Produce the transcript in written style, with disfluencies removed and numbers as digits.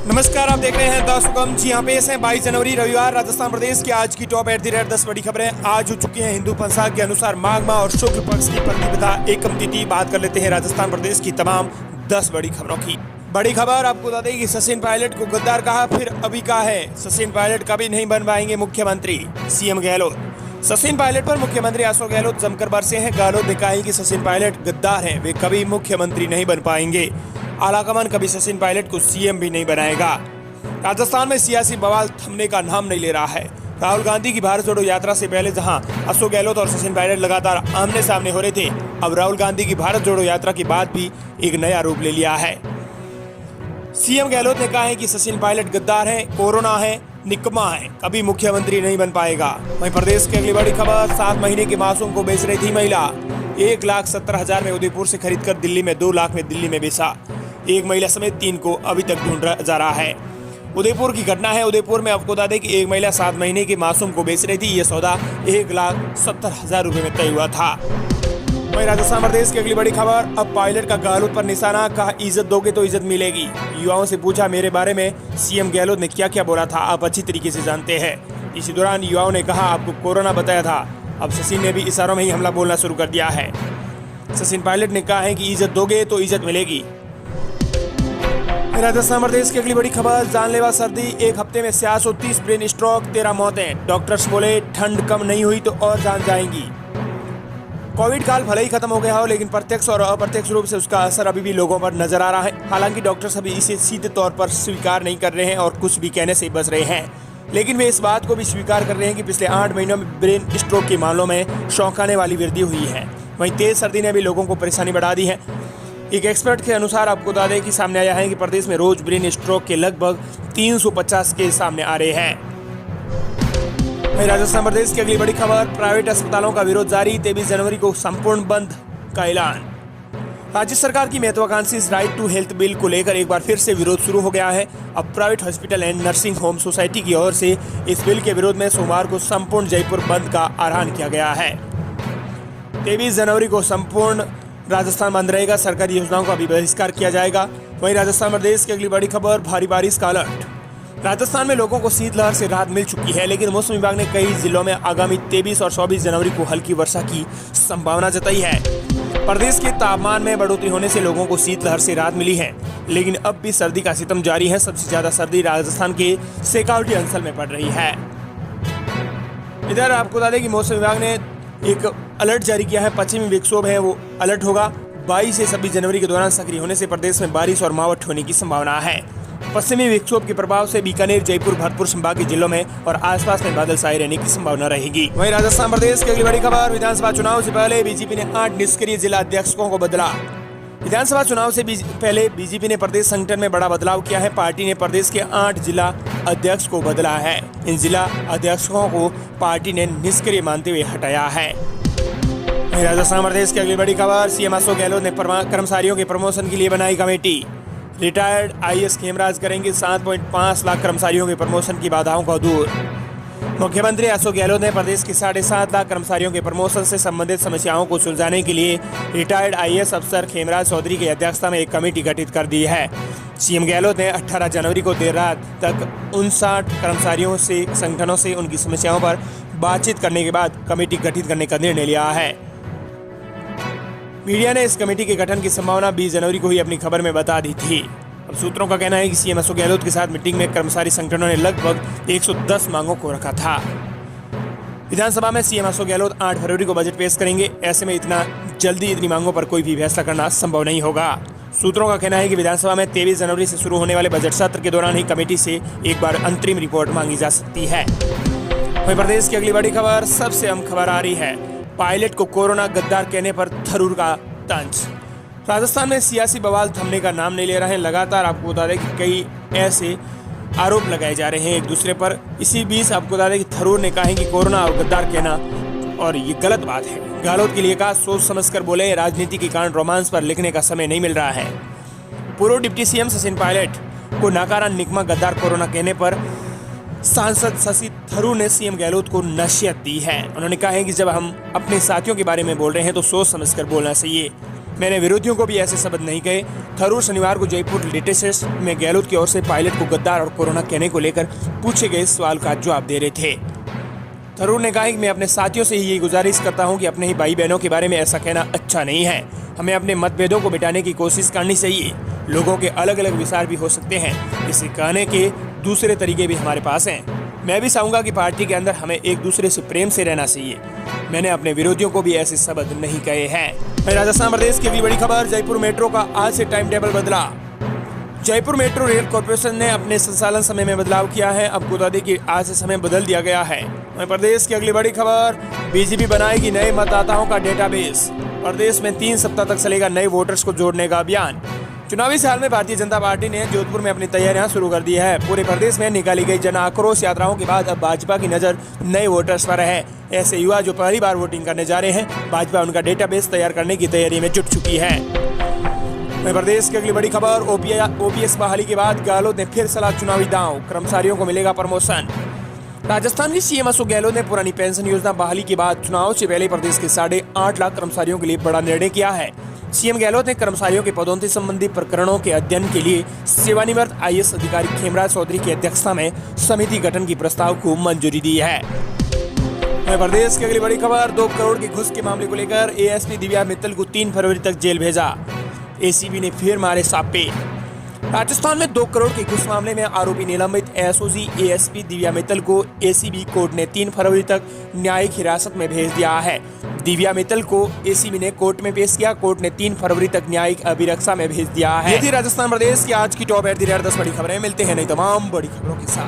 नमस्कार, आप देख रहे हैं द सुगम। जी हाँ, पेश है 22 जनवरी रविवार राजस्थान प्रदेश की आज की टॉप एट द रेट 10 बड़ी खबरें। आज हो चुकी हैं हिंदू पंचांग के अनुसार माघ माह और शुक्ल पक्ष की प्रतिपदा एकम तिथि। बात कर लेते हैं राजस्थान प्रदेश की तमाम 10 बड़ी खबरों की। बड़ी खबर आपको बता दें कि सचिन पायलट को गद्दार कहा, फिर अभी कहा है सचिन पायलट कभी नहीं बन पाएंगे मुख्यमंत्री, सीएम गहलोत। सचिन पायलट पर मुख्यमंत्री अशोक गहलोत जमकर बरसे हैं। गहलोत ने कहा है कि सचिन पायलट गद्दार हैं, वे कभी मुख्यमंत्री नहीं बन पाएंगे। आलाकमान कभी सचिन पायलट को सीएम भी नहीं बनाएगा। राजस्थान में सियासी बवाल थमने का नाम नहीं ले रहा है। राहुल गांधी की भारत जोड़ो यात्रा से पहले जहां अशोक गहलोत और सचिन पायलट लगातार आमने सामने हो रहे थे, अब राहुल गांधी की भारत जोड़ो यात्रा के बाद भी एक नया रूप ले लिया है। सीएम गहलोत ने कहा है कि सचिन पायलट गद्दार है, कोरोना है, निकम्मा है, कभी मुख्यमंत्री नहीं बन पाएगा। वहीं प्रदेश की अगली बड़ी खबर, 7 महीने के मासूम को बेच रही थी महिला। 1,70,000 में उदयपुर से खरीद कर दिल्ली में 2 लाख में दिल्ली में बेचा। एक महिला समेत 3 को अभी तक ढूंढा जा रहा है। उदयपुर की घटना है। उदयपुर में आपको बता दें कि एक महिला 7 महीने के मासूम को बेच रही थी। यह सौदा 1,70,000 रुपए में तय हुआ था। वहीं राजस्थान प्रदेश की अगली बड़ी खबर, अब पायलट का गहलोत पर निशाना, कहा इज्जत दोगे तो इज्जत मिलेगी। युवाओं से पूछा मेरे बारे में सीएम गहलोत ने क्या क्या बोला था, आप अच्छी तरीके से जानते हैं। इसी दौरान युवाओं ने कहा आपको कोरोना बताया था। अब सचिन ने भी इशारों में ही हमला बोलना शुरू कर दिया है। सचिन पायलट ने कहा है कि इज्जत दोगे तो इज्जत मिलेगी। राजस्थान प्रदेश की अगली बड़ी खबर, जानलेवा सर्दी, 1 हफ्ते में 630 ब्रेन स्ट्रोक, 13 मौतें। डॉक्टर्स बोले ठंड कम नहीं हुई तो और जान जाएंगी। कोविड काल भले ही खत्म हो गया हो, लेकिन प्रत्यक्ष और अप्रत्यक्ष रूप से उसका असर अभी भी लोगों पर नजर आ रहा है। हालांकि डॉक्टर्स अभी इसे सीधे तौर पर स्वीकार नहीं कर रहे हैं और कुछ भी कहने से बच रहे हैं, लेकिन वे इस बात को भी स्वीकार कर रहे हैं कि पिछले 8 महीनों में ब्रेन स्ट्रोक के मामलों में चौंकाने वाली वृद्धि हुई है। वहीं तेज सर्दी ने भी लोगों को परेशानी बढ़ा दी है। एक एक्सपर्ट के अनुसार आपको बता दें कि सामने आया है कि प्रदेश में रोज ब्रेन स्ट्रोक के लगभग 350 केस सामने आ रहे हैं। राजस्थान प्रदेश की अगली बड़ी खबर, प्राइवेट अस्पतालों का विरोध जारी, 23 जनवरी को संपूर्ण बंद का ऐलान। राज्य सरकार की महत्वाकांक्षी राइट टू हेल्थ बिल को लेकर एक बार फिर से विरोध शुरू हो गया है। अब private hospital and nursing home society की ओर से इस बिल के विरोध में सोमवार को संपूर्ण जयपुर बंद का ऐलान किया गया है। 23 जनवरी को संपूर्ण राजस्थान बंद रहेगा, सरकारी योजनाओं का भी बहिष्कार किया जाएगा। वहीं राजस्थान प्रदेश की अगली बड़ी खबर, भारी बारिश का अलर्ट। राजस्थान में लोगों को शीतलहर से राहत मिल चुकी है, लेकिन मौसम विभाग ने कई जिलों में आगामी 23 और 24 जनवरी को हल्की वर्षा की संभावना जताई है। प्रदेश के तापमान में बढ़ोतरी होने से लोगों को शीतलहर से राहत मिली है, लेकिन अब भी सर्दी का सितम जारी है। सबसे ज्यादा सर्दी राजस्थान के शेखावटी अंचल में पड़ रही है। इधर आपको बता दें कि मौसम विभाग ने एक अलर्ट जारी किया है। पश्चिमी विक्षोभ है वो अलर्ट होगा। 22 से 26 जनवरी के दौरान सक्रिय होने से प्रदेश में बारिश और मावठ होने की संभावना है। पश्चिमी विक्षोभ के प्रभाव से बीकानेर, जयपुर, भरतपुर संभाग के जिलों में और आसपास में बादल छाए रहने की संभावना रहेगी। वहीं राजस्थान प्रदेश की अगली बड़ी खबर, विधानसभा चुनाव से पहले बीजेपी ने 8 निष्क्रिय जिला अध्यक्षों को बदला। विधानसभा चुनाव से पहले बीजेपी ने प्रदेश संगठन में बड़ा बदलाव किया है। पार्टी ने प्रदेश के 8 जिला अध्यक्ष को बदला है। इन जिला अध्यक्षों को पार्टी ने निष्क्रिय मानते हुए हटाया है। राजस्थान प्रदेश की अगली बड़ी खबर, सीएम अशोक गहलोत ने कर्मचारियों के प्रमोशन के लिए बनाई कमेटी। रिटायर्ड आईएएस खेमराज करेंगे 7.5 लाख कर्मचारियों के प्रमोशन की बाधाओं को दूर। मुख्यमंत्री अशोक गहलोत ने प्रदेश के 7.5 लाख कर्मचारियों के प्रमोशन से संबंधित समस्याओं को सुलझाने के लिए रिटायर्ड आईएएस अफसर खेमराज चौधरी की अध्यक्षता में एक कमेटी गठित कर दी है। सीएम गहलोत ने 18 जनवरी को देर रात तक 59 कर्मचारियों से संगठनों से उनकी समस्याओं पर बातचीत करने के बाद कमेटी गठित करने का निर्णय लिया है। मीडिया ने इस कमेटी के गठन की संभावना 20 जनवरी को ही अपनी खबर में बता दी थी। अब सूत्रों का कहना है कि सीएम अशोक गहलोत के साथ मीटिंग में कर्मचारी संगठनों ने लगभग 110 मांगों को रखा था। विधानसभा में सीएम अशोक गहलोत 8 फरवरी को बजट पेश करेंगे। ऐसे में इतना जल्दी इतनी मांगों पर कोई भी फैसला करना संभव नहीं होगा। सूत्रों का कहना है कि विधानसभा में 23 जनवरी से शुरू होने वाले बजट सत्र के दौरान ही कमेटी से एक बार अंतरिम रिपोर्ट मांगी जा सकती है। वहीं प्रदेश की अगली बड़ी खबर, सबसे अहम खबर आ रही है, पायलट को कोरोना गद्दार कहने पर थरूर का तंज। राजस्थान में सियासी बवाल थमने का नाम नहीं ले रहे हैं। लगातार आपको बता दें कि कई ऐसे आरोप लगाए जा रहे हैं एक दूसरे पर। इसी बीच आपको बता दें कि थरूर ने कहा है कि कोरोना और गद्दार कहना और ये गलत बात है। गहलोत के लिए कहा सोच समझकर बोले, राजनीति के कारण रोमांस पर लिखने का समय नहीं मिल रहा है। पूर्व डिप्टी सीएम सचिन पायलट को नाकारा, निकम्मा, गद्दार कोरोना कहने पर सांसद शशि थरूर ने सीएम गहलोत को नसीहत दी है। उन्होंने कहा है कि जब हम अपने साथियों के बारे में बोल रहे हैं तो सोच समझकर बोलना चाहिए। मैंने विरोधियों को भी ऐसे शब्द नहीं कहे। थरूर शनिवार को जयपुर लेटेस्ट में गहलोत की ओर से पायलट को गद्दार और कोरोना कहने को लेकर पूछे गए सवाल का जवाब दे रहे थे। थरूर ने कहा कि मैं अपने साथियों से ही ये गुजारिश करता हूं कि अपने ही भाई बहनों के बारे में ऐसा कहना अच्छा नहीं है। हमें अपने मतभेदों को मिटाने की कोशिश करनी चाहिए। लोगों के अलग अलग विचार भी हो सकते हैं, इसे कहने के दूसरे तरीके भी हमारे पास हैं। मैं भी चाहूंगा कि पार्टी के अंदर हमें एक दूसरे से प्रेम से रहना चाहिए। मैंने अपने विरोधियों को भी ऐसे शब्द नहीं कहे हैं। राजस्थान प्रदेश की अगली बड़ी खबर, जयपुर मेट्रो का आज से टाइम टेबल बदला। जयपुर मेट्रो रेल कॉर्पोरेशन ने अपने संचालन समय में बदलाव किया है। अब बता दें कि आज से समय बदल दिया गया है। मध्य प्रदेश की अगली बड़ी खबर, बीजेपी बनाएगी नए मतदाताओं का डेटाबेस। प्रदेश में 3 सप्ताह तक चलेगा नए वोटर्स को जोड़ने का अभियान। चुनावी साल में भारतीय जनता पार्टी ने जोधपुर में अपनी तैयारियां शुरू कर दी है। पूरे प्रदेश में निकाली गई जन आक्रोश यात्राओं के बाद अब भाजपा की नजर नए वोटर्स पर है। ऐसे युवा जो पहली बार वोटिंग करने जा रहे हैं, भाजपा उनका डेटाबेस तैयार करने की तैयारी में जुट चुकी है। मध्य प्रदेश की अगली बड़ी खबर, ओपीएस बहाली के बाद गहलोत ने फिर चला चुनावी दांव, कर्मचारियों को मिलेगा प्रमोशन। राजस्थान की सीएम अशोक गहलोत ने पुरानी पेंशन योजना बहाली के बाद चुनाव से पहले प्रदेश के 8.5 लाख कर्मचारियों के लिए बड़ा निर्णय किया है। सीएम गहलोत ने कर्मचारियों के पदोन्नति संबंधी प्रकरणों के अध्ययन के लिए सेवानिवृत्त आईएएस अधिकारी खेमराज चौधरी की अध्यक्षता में समिति गठन की प्रस्ताव को मंजूरी दी है। मध्य प्रदेश की अगली बड़ी खबर, 2 करोड़ की घूस के मामले को लेकर एएसपी दिव्या मित्तल को 3 फरवरी तक जेल भेजा। एसीबी ने फिर मारे छापे। राजस्थान में 2 करोड़ के घूस मामले में आरोपी निलंबित एसओजी एएसपी दिव्या मित्तल को एसीबी कोर्ट ने 3 फरवरी तक न्यायिक हिरासत में भेज दिया है। दिव्या मित्तल को एसीबी ने कोर्ट में पेश किया। कोर्ट ने 3 फरवरी तक न्यायिक अभिरक्षा में भेज दिया है। ये थी राजस्थान प्रदेश की आज की टॉप 10 बड़ी खबरें। मिलते हैं नई तमाम बड़ी खबरों के साथ।